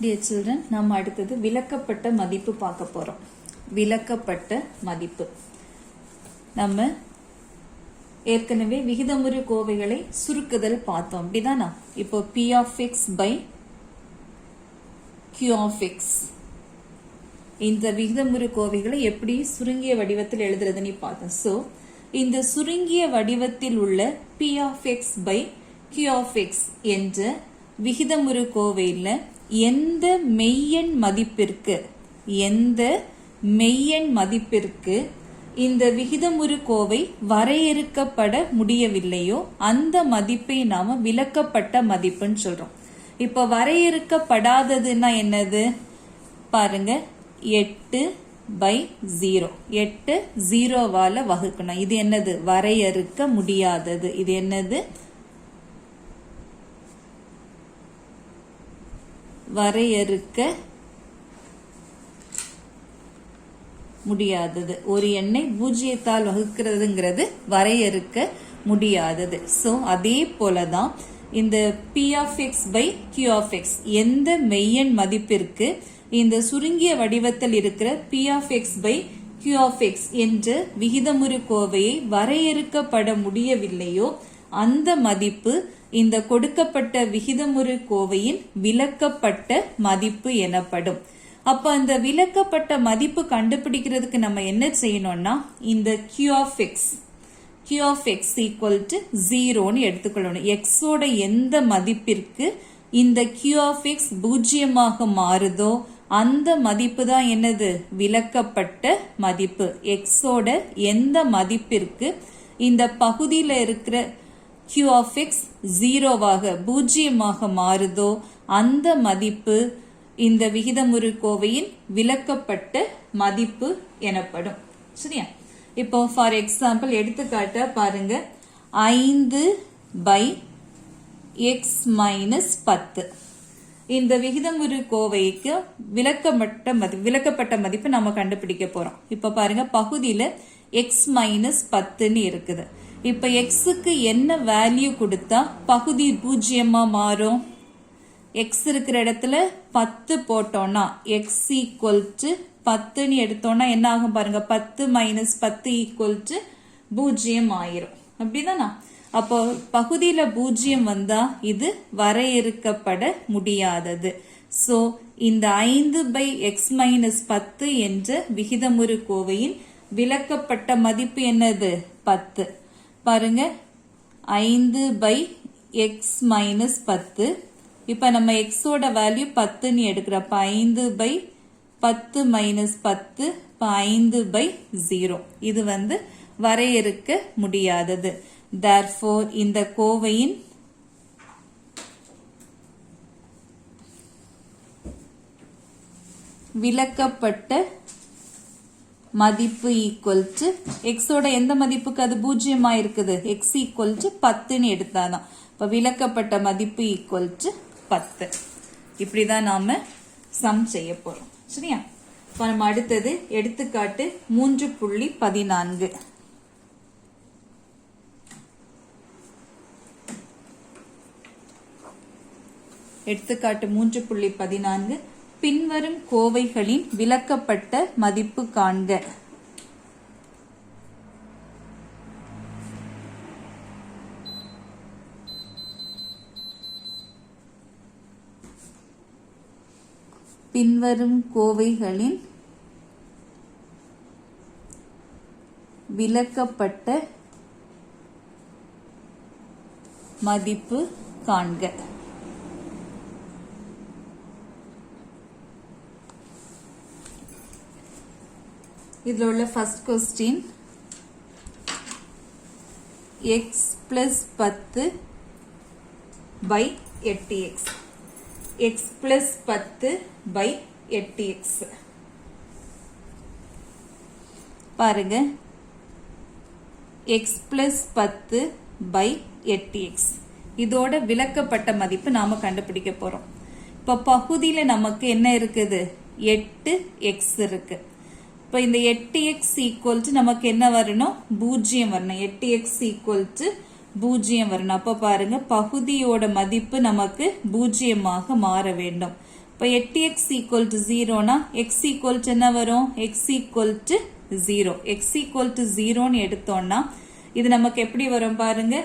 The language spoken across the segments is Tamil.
Dear children, நம்ம அடுத்தது விலக்கப்பட்ட மதிப்பு பார்க்க போறோம். விலக்கப்பட்ட மதிப்பு. நம்ம ஏற்கனவே விகிதமுறு கோவைகளை சுருக்குதல் பார்த்தோம். அப்படிதானா? இப்போ P of x by Q of x. இந்த விகிதமுறு கோவைகளை எப்படி சுருங்கிய வடிவத்தில் எழுதுறதுன்னு பார்த்தோம். So, இந்த சுருங்கிய வடிவத்தில் உள்ள P of x by Q of x என்ற விகிதமுறு கோவையில் எந்த மெய்யெண் மதிப்பிற்கு இந்த விகிதமுறு கோவை வரையறுக்கப்பட முடியவில்லையோ அந்த மதிப்பை நாம விலக்கப்பட்ட மதிப்புன்னு சொல்றோம். இப்ப வரையறுக்கப்படாததுன்னா என்னது பாருங்க, 8/0. 8 0வால வகுக்கணும். இது என்னது? வரையறுக்க முடியாதது. இது என்னது? வரையறுக்க முடியாதது. ஒரு எண்ணை பூஜ்ஜியத்தால் வகுக்கிறதுங்கிறது வரையறுக்க முடியாதது. சோ அதே போலதான் இந்த P of x by Q of x எந்த மெய்யெண் மதிப்பிற்கு இந்த சுருங்கிய வடிவத்தில் இருக்கிற P of x by Q of x என்ற விகிதமுறு கோவையை வரையறுக்கப்பட முடியவில்லையோ அந்த மதிப்பு இந்த கொடுக்கப்பட்ட விகிதமுறு கோவையின் விலக்கப்பட்ட மதிப்பு எனப்படும். அப்ப அந்த விலக்கப்பட்ட மதிப்பு கண்டுபிடிக்கிறதுக்கு நம்ம என்ன செய்யணும்னா இந்த Q of x equal to 0ன்னு எடுத்துக்கொள்ளணும். x ஓட எந்த மதிப்பிற்கு இந்த Q of x பூஜ்ஜியமாக மாறுதோ அந்த மதிப்பு தான் என்னது? விலக்கப்பட்ட மதிப்பு. x ஓட எந்த மதிப்பிற்கு இந்த பகுதியில இருக்கிற Q of x 0வாக பூஜ்ஜியமாக மாறுதோ அந்த மதிப்பு இந்த விகிதமுறு கோவையின் விலக்கப்பட்ட மதிப்பு எனப்படும். சரியா? இப்போ ஃபார் எக்ஸாம்பிள் எடுத்துக்காட்ட பாருங்க, 5/x - 10 இந்த விகிதமுறு கோவைக்கு விலக்கப்பட்ட மதிப்பு நம்ம கண்டுபிடிக்க போறோம். இப்ப பாருங்க, பகுதியில x - 10ன்னு இருக்குது. இப்ப xக்கு என்ன வேல்யூ கொடுத்தா பகுதி பூஜ்ஜியமா மாறும்? x இருக்கிற இடத்துல 10 போட்டோம்னா x equal to 10ன்னு எடுத்தோம்னா என்ன ஆகும் பாருங்க, 10 - 10 equal to 0 ஆயிரும். அப்படிதானா? அப்போ பகுதியில பூஜ்ஜியம் வந்தா இது வரையறுக்கப்பட முடியாதது. சோ இந்த 5/x - 10 என்ற விகிதமுறு கோவையின் விலக்கப்பட்ட மதிப்பு என்னது? 10. பாருங்க, 5/x - 10. இப்ப நம்ம x ஓட வேல்யூ 10ன்னு எடுக்கிறப்ப 5/10 - 10 5/0. இது வரையறுக்க முடியாதது. Therefore, இந்த கோவையின் விலக்கப்பட்ட மதிப்பு ஈக்குவல் டு x ஓட எந்த மதிப்புக்கு அது பூஜ்ஜியமா இருக்குது? x equal to 10ன்னு எடுத்தாதான். இப்ப விலக்கப்பட்ட மதிப்பு ஈக்குவல் டு 10. இப்படிதான் நாம சம் செய்ய போறோம். சரியா? இப்ப நம்ம அடுத்தது எடுத்துக்காட்டு 3.14. எடுத்துக்காட்டு 3.14. பின்வரும் கோவைகளின் விலக்கப்பட்ட மதிப்பு காண்க. பின்வரும் கோவைகளின் விலக்கப்பட்ட மதிப்பு காண்க. இதுல உள்ள first question, x plus 10/8x. x plus 10/8x. பாருங்க, x plus 10/8x இதோட விலக்கப்பட்ட மதிப்பு நாம கண்டுபிடிக்க போறோம். இப்ப பகுதியில நமக்கு என்ன இருக்குது? 8x இருக்கு. இப்ப இந்த 8x equal to நமக்கு என்ன வரணும்? 0 வரணும். 8x equal to 0 வரணும். அப்ப பாருங்க, பகுதியோட மதிப்பு நமக்கு 0மாக மாற வேண்டும். இப்போ 8x ஈக்குவல் டு 0னா x ஈக்குவல் டு என்ன வரும்? x equal to 0. x equal to 0ன்னு எடுத்தோம்னா இது நமக்கு எப்படி வரும் பாருங்க,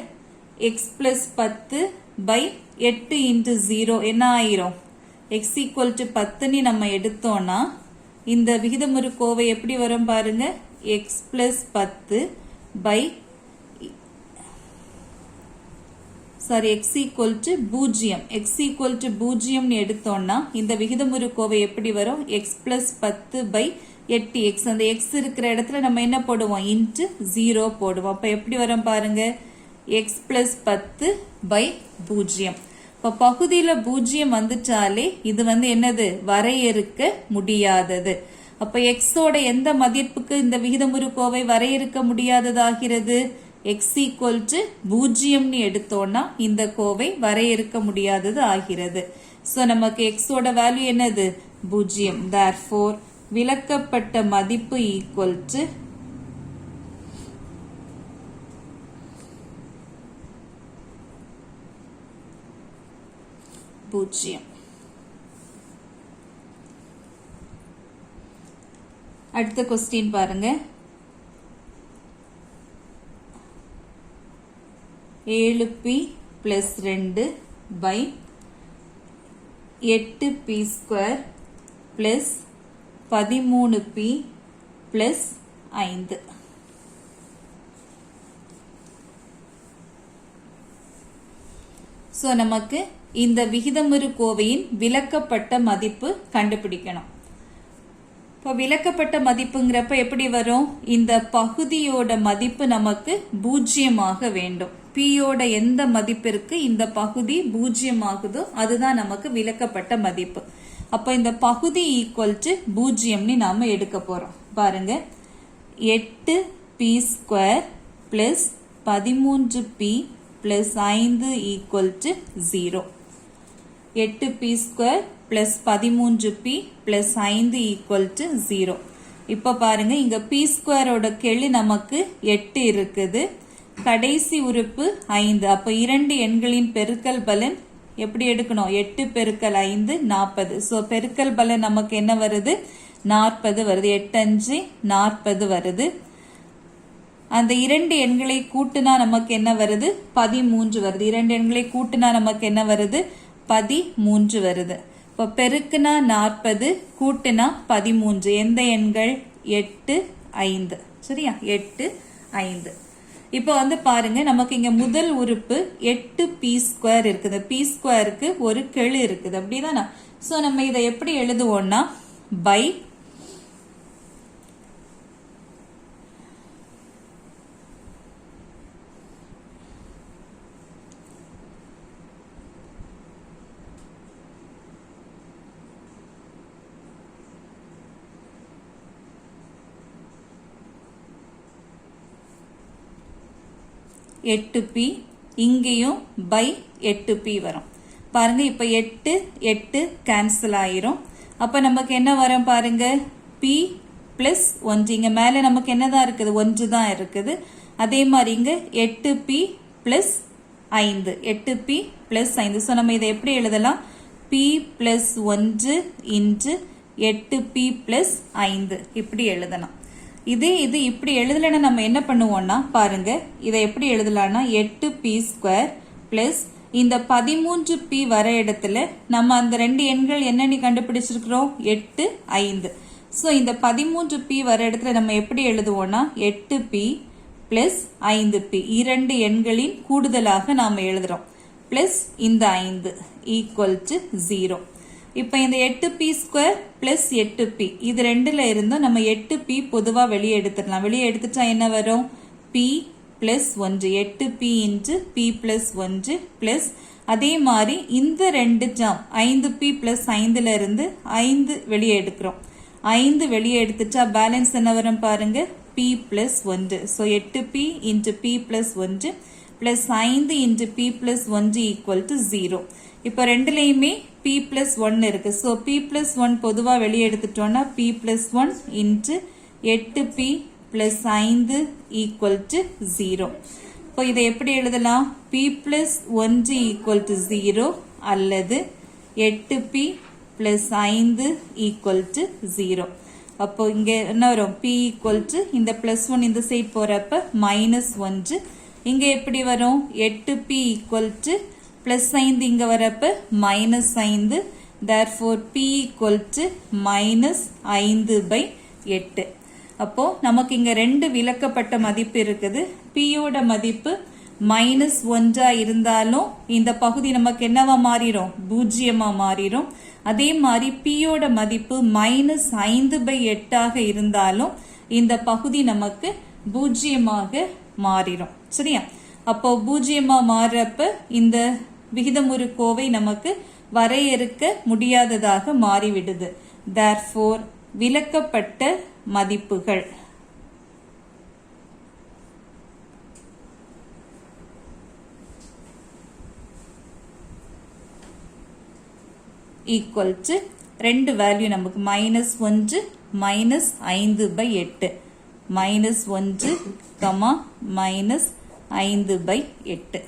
x பிளஸ் 10 பை 8 இன்ட்டு 0 என்ன ஆயிரும்? x ஈக்குவல் டு 10ன்னு நம்ம எடுத்தோம்னா இந்த விகிதமுறு கோவை எப்படி வரும் பாருங்க, x plus 10 by x equal to 0. x equal to 0 எடுத்தோம்னா இந்த விகிதமுறு கோவை எப்படி வரும்? x plus 10 by 8x. அந்த x இருக்கிற இடத்துல நம்ம என்ன போடுவோம்? into 0 போடுவோம். அப்ப எப்படி வரும் பாருங்க, x plus 10 by 0. இப்ப பகுதியில 0 வந்துட்டாலே இது என்னது? வரையறுக்க முடியாதது. அப்ப x ஓட எந்த மதிப்புக்கு இந்த விகிதமுறு கோவை வரையறுக்க முடியாததாகிறது? x equal to 0 எடுத்தோம்னா இந்த கோவை வரையறுக்க முடியாதது ஆகிறது. சோ நமக்கு x ஓட வேல்யூ என்னது? 0. therefore விலக்கப்பட்ட மதிப்பு equal to பூஜ்ஜியம். அடுத்த கொஸ்டின் பாருங்க, 7p plus 2 by 8p square plus 13p plus 5. So நமக்கு இந்த விகிதமுறு கோவையின் விலக்கப்பட்ட மதிப்பு கண்டுபிடிக்கணும். இப்போ விலக்கப்பட்ட மதிப்புங்கிறப்ப எப்படி வரும்? இந்த பகுதியோட மதிப்பு நமக்கு பூஜ்ஜியமாக வேண்டும். p யோட எந்த மதிப்பிற்கு இந்த பகுதி பூஜ்ஜியமாகுதோ அதுதான் நமக்கு விலக்கப்பட்ட மதிப்பு. அப்ப இந்த பகுதி ஈக்குவல் டு பூஜ்ஜியம்னு நாம எடுக்க போறோம். பாருங்க, 8p square plus 13p plus 5 equal to 0. 8p square plus 13p plus 5 equal to 0. இப்ப பாருங்க, இங்க p ஸ்கொயரோட கெழு நமக்கு 8 இருக்குது, கடைசி உறுப்பு 5. அப்ப இரண்டு எண்களின் பெருக்கல் பலன் எப்படி எடுக்கணும்? 8 பெருக்கல் 5 40. சோ பெருக்கல் பலன் நமக்கு என்ன வருது? 40 வருது. 8 5 40 வருது. அந்த இரண்டு எண்களை கூட்டினா நமக்கு என்ன வருது? 13 வருது. இரண்டு எண்களை கூட்டினா நமக்கு என்ன வருது? 13 வருது. இப்ப பெருக்குனா 40, கூட்டினா 13. எந்த எண்கள்? 8 5. சரியா? 8 5. இப்போ பாருங்க, நமக்கு இங்க முதல் உறுப்பு 8p ஸ்கொயர் இருக்குது. p ஸ்கொயருக்கு ஒரு கெழு இருக்குது, அப்படிதானா? சோ நம்ம இதை எப்படி எழுதுவோம்னா பை p, இங்கேயும் பை 8p வரும். பாருங்க, இப்ப 8 8 கேன்சல் ஆயிரும். அப்ப நமக்கு என்ன வரும் பாருங்க, p பிளஸ் 1. இங்க மேல நமக்கு என்னதான் இருக்குது? 1 தான் இருக்குது. அதே மாதிரி இங்க 8p plus 5, 8p plus 5. So நம்ம இதை எப்படி எழுதலாம்? p plus 1 into 8p plus 5 இப்படி எழுதலாம். இது இப்படி எழுதலைன்னா நம்ம என்ன பண்ணுவோம்னா, பாருங்க, இதை எப்படி எழுதலாம்னா 8p ஸ்கொயர் பிளஸ் இந்த 13p வர இடத்துல நம்ம அந்த ரெண்டு எண்கள் என்னன்னு கண்டுபிடிச்சிருக்கிறோம்? 8 5. சோ இந்த 13p வர இடத்துல நம்ம எப்படி எழுதுவோம்னா 8p பிளஸ் 5p இரண்டு எண்களின் கூடுதலாக நாம எழுதுறோம். பிளஸ் இந்த 5 ஈக்குவல் டு 0. இப்ப இந்த 8p ஸ்கொயர் பிளஸ் 8p இது ரெண்டுல இருந்தும் நம்ம 8p பொதுவா வெளியே எடுத்துடலாம். வெளியே எடுத்துட்டா என்ன வரும்? p plus 1. 8p into p plus 1 plus அதே மாதிரி இந்த ரெண்டு டேர்ம் 5p பிளஸ் 5ல இருந்து 5 வெளியே எடுக்கிறோம். 5 வெளியே எடுத்துட்டா பேலன்ஸ் என்ன வரும் பாருங்க, p plus 1. So 8p into p plus 1 plus 5 into p plus 1 equal to 0. இப்போ ரெண்டுலையுமே p பிளஸ் 1 இருக்கு. ஸோ p பிளஸ் 1 பொதுவா வெளியே எடுத்துட்டோம்னா p plus 1 into 8p plus 5 equal to 0. இப்போ இதை எப்படி எழுதலாம்? p பிளஸ் 1 ஈக்குவல் டு 0 அல்லது 8p plus 5 equal to 0. அப்போ இங்க என்ன வரும் p equal to இந்த plus 1 இந்த சைடு போறப்ப minus 1. இங்க எப்படி வரும் 8p equal to plus 5 இங்க வரப்ப minus 5. therefore p equal to minus 5/8. அப்போ நமக்கு இங்க ரெண்டு விலக்கப்பட்ட மதிப்பு இருக்குது. p யோட மதிப்பு மைனஸ் 1 இருந்தாலும் இந்த பகுதி நமக்கு என்னவா மாறிடும் பூஜ்ஜியமா மாறிடும். அதே மாதிரி p யோட மதிப்பு மைனஸ் 5/8 இருந்தாலும் இந்த பகுதி நமக்கு பூஜ்ஜியமாக மாறிடும். சரியா? அப்போ பூஜ்ஜியமா மாறப்ப இந்த விகிதமுறு கோவை நமக்கு வரையறுக்க முடியாததாக மாறிவிடுது. therefore விலக்கப்பட்ட மதிப்புகள் equal to ரெண்டு வேல்யூ நமக்கு மைனஸ் 1 மைனஸ் 5/8 மைனஸ் 1 மைனஸ் 5/8.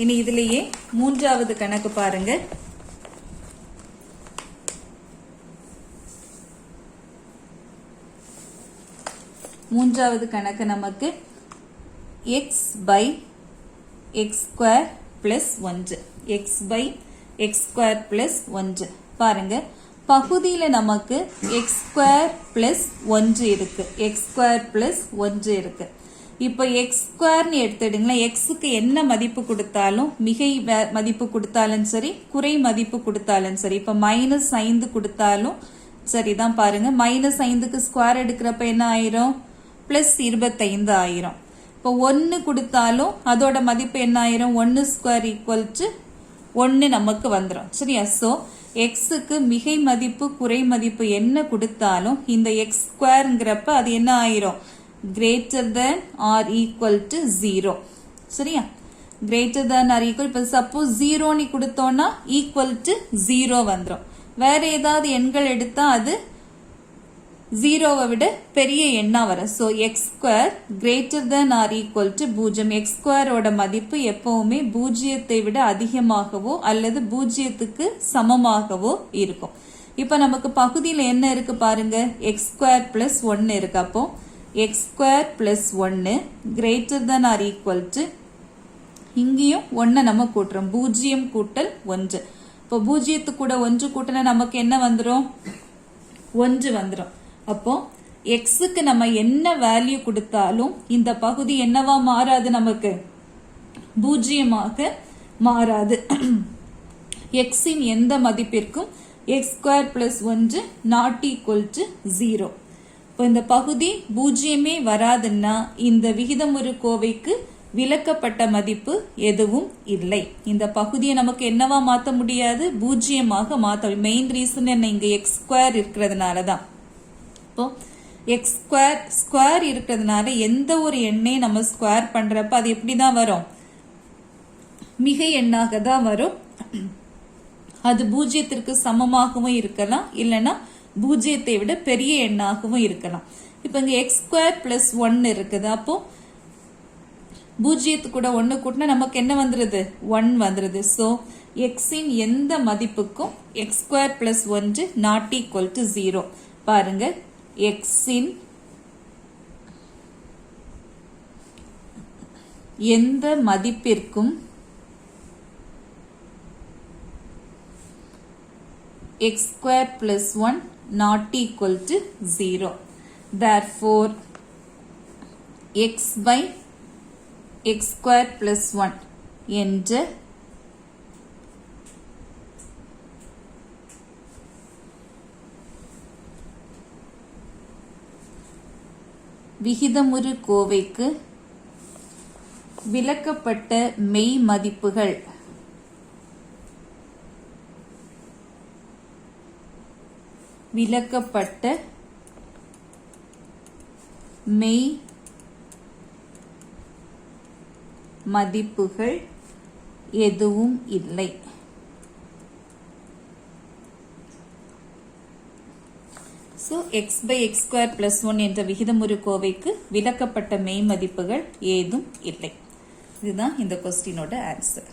இனி இதிலேயே மூன்றாவது கணக்கு பாருங்க. மூன்றாவது கணக்கு நமக்கு x by x square plus 1 x by x square plus 1 பாருங்க. பகுதியில நமக்கு x square plus 1 இருக்கு. x square plus 1 இருக்கு. இப்போ x square னு எடுத்துடுங்களேன். x க்கு என்ன மதிப்பு கொடுத்தாலும் மிகை மதிப்பு கொடுத்தாலும் சரி குறை மதிப்பு கொடுத்தாலும் சரி. இப்போ மைனஸ் 5 கொடுத்தாலும் சரிதான். பாருங்க மைனஸ் 5க்கு ஸ்கொயர் எடுக்கிறப்ப என்ன ஆயிரும் பிளஸ் 25 ஆயிரும். இப்போ 1 கொடுத்தாலும் அதோட மதிப்பு என்ன ஆயிரும் 1 ஸ்கொயர் ஈக்குவல் டு 1 நமக்கு வந்துடும். சரியா? சோ எக்ஸுக்கு மிகை மதிப்பு குறை மதிப்பு என்ன கொடுத்தாலும் இந்த எக்ஸ் ஸ்கொயர்ங்கிறப்ப அது என்ன ஆயிரும் greater than or equal to 0. சரியா? Greater than or equal. இப்போ சப்போஸ் 0 நீ கொடுத்தோம்னா ஈக்குவல் டு 0 வந்துடும். வேற ஏதாவது எண்கள் எடுத்தா அது 0வை விட பெரிய எண்ணா வரும். So x square greater than or equal to 0. எக்ஸ் ஸ்கொயரோட மதிப்பு எப்பவுமே பூஜ்ஜியத்தை விட அதிகமாகவோ அல்லது பூஜ்ஜியத்துக்கு சமமாகவோ இருக்கும். இப்போ நமக்கு பகுதியில் என்ன இருக்கு பாருங்க எக்ஸ் ஸ்கொயர் பிளஸ் 1 இருக்கு. அப்போ X square plus 1 greater than or equal to இங்கேயும் 1 நம்ம கூட்டுறோம். 0 கூட்டல் 1. இப்போ பூஜ்ஜியத்து கூட 1 கூட்டினா நமக்கு என்ன வந்துடும் 1 வந்துடும். அப்போ எக்ஸுக்கு நம்ம என்ன வேல்யூ கொடுத்தாலும் இந்த பகுதி என்னவா மாறாது நமக்கு பூஜ்ஜியமாக மாறாது. எக்ஸின் எந்த மதிப்பிற்கும் x square plus 1 not equal to 0. இப்போ இந்த பகுதி பூஜ்ஜியமே வராதுன்னா இந்த விகிதமுறு கோவைக்கு விலக்கப்பட்ட மதிப்பு எதுவும் இல்லை. இந்த பகுதியை நமக்கு என்னவா மாற்ற முடியாது பூஜ்ஜியமாக மாற்ற. மெயின் ரீசன் என்ன இங்க எக்ஸ் ஸ்கொயர் இருக்கிறதுனால தான். இப்போ எக்ஸ் ஸ்கொயர் ஸ்கொயர் இருக்கிறதுனால எந்த ஒரு எண்ணையும் நம்ம ஸ்கொயர் பண்றப்ப அது எப்படிதான் வரும் மிகை எண்ணாக தான் வரும். அது பூஜ்ஜியத்திற்கு சமமாகவும் இருக்கலாம் இல்லைன்னா பூஜ்ஜியத்தை விட பெரிய எண்ணாகவும் இருக்கலாம். இப்போ இங்க எக்ஸ் ஸ்கொயர் பிளஸ் 1 இருக்குது. அப்போ பூஜ்ஜியத்து கூட 1 கூட்டினா நமக்கு என்ன வந்துருது 1 வந்துருது. ஸோ எக்ஸின் எந்த மதிப்புக்கும் x square plus 1 not equal to 0. பாருங்க எக்ஸின் எந்த மதிப்பிற்கும் x square plus 1 not equal to 0. therefore x by x square plus 1 என்ற விகிதமுறு கோவைக்கு விலக்கப்பட்ட மெய் மதிப்புகள் விலக்கப்பட்ட மெய் மதிப்புகள் எதுவும் இல்லை. So x by x square plus 1 என்ற விகிதமுறு கோவைக்கு விலக்கப்பட்ட மெய் மதிப்புகள் ஏதும் இல்லை. இதுதான் இந்த கொஸ்டினோட ஆன்சர்.